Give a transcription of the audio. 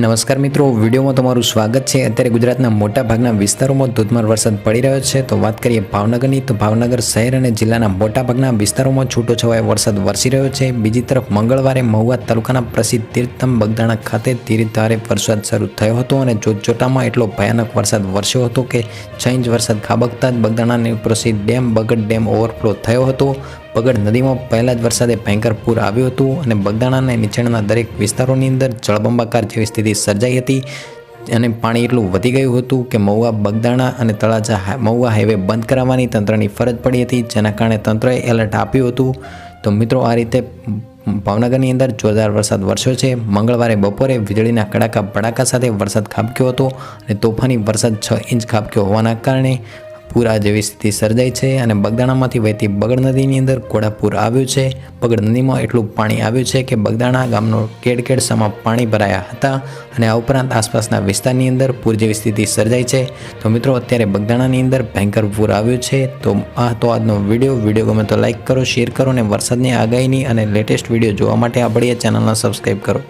નમસ્કાર મિત્રો, વિડીયોમાં તમારું સ્વાગત છે। અત્યારે ગુજરાતના મોટા ભાગના વિસ્તારોમાં ધોધમાર વરસાદ પડી રહ્યો છે। તો વાત કરીએ ભાવનગરની, તો ભાવનગર શહેર અને જિલ્લાના મોટા ભાગના વિસ્તારોમાં છૂટોછવાયો વરસાદ વરસી રહ્યો છે। બીજી તરફ મંગળવારે મહુવા તાલુકાના પ્રસિદ્ધ તીર્થધામ બગદાણા ખાતે ધીરે ધારે વરસાદ શરૂ થયો હતો અને જોતજોતામાં એટલો ભયાનક વરસાદ વરસ્યો હતો કે 6 ઇંચ વરસાદ ખાબકતા જ બગદાણાની પ્રસિદ્ધ ડેમ બગડ ડેમ ઓવરફ્લો થયો હતો। બગડ નદીમાં પહેલા જ વરસાદે ભયંકર પૂર આવ્યું હતું અને બગદાણાના નીચાણના દરેક વિસ્તારોની અંદર જળબંબાકાર જેવી સ્થિતિ સર્જાઈ હતી અને પાણી એટલું વધી ગયું હતું કે મહુવા બગદાણા અને તળાજા મહુવા હાઈવે બંધ કરાવવાની તંત્રની ફરજ પડી હતી, જેના કારણે તંત્રએ એલર્ટ આપ્યું હતું। તો મિત્રો, આ રીતે ભાવનગરની અંદર જોરદાર વરસાદ વરસ્યો છે। મંગળવારે બપોરે વીજળીના કડાકા ભડાકા સાથે વરસાદ ખાબક્યો હતો અને તોફાની વરસાદ 6 ઇંચ ખાબક્યો હોવાના કારણે પૂરા જેવી સ્થિતિ સર્જાઈ છે અને બગદાણામાંથી વહેતી બગડ નદીની અંદર ઘોડાપૂર આવ્યું છે। બગડ નદીમાં એટલું પાણી આવ્યું છે કે બગદાણા ગામનો કેડકેડસામાં પાણી ભરાયા હતા અને આ ઉપરાંત આસપાસના વિસ્તારની અંદર પૂર જેવી સ્થિતિ સર્જાઈ છે। તો મિત્રો, અત્યારે બગદાણાની અંદર ભયંકર પૂર આવ્યું છે। તો આ તો આજનો વિડીયો ગમે તો લાઈક કરો, શેર કરો અને વરસાદની આગાહીની અને લેટેસ્ટ વિડીયો જોવા માટે આપણી ચેનલને સબસ્ક્રાઈબ કરો।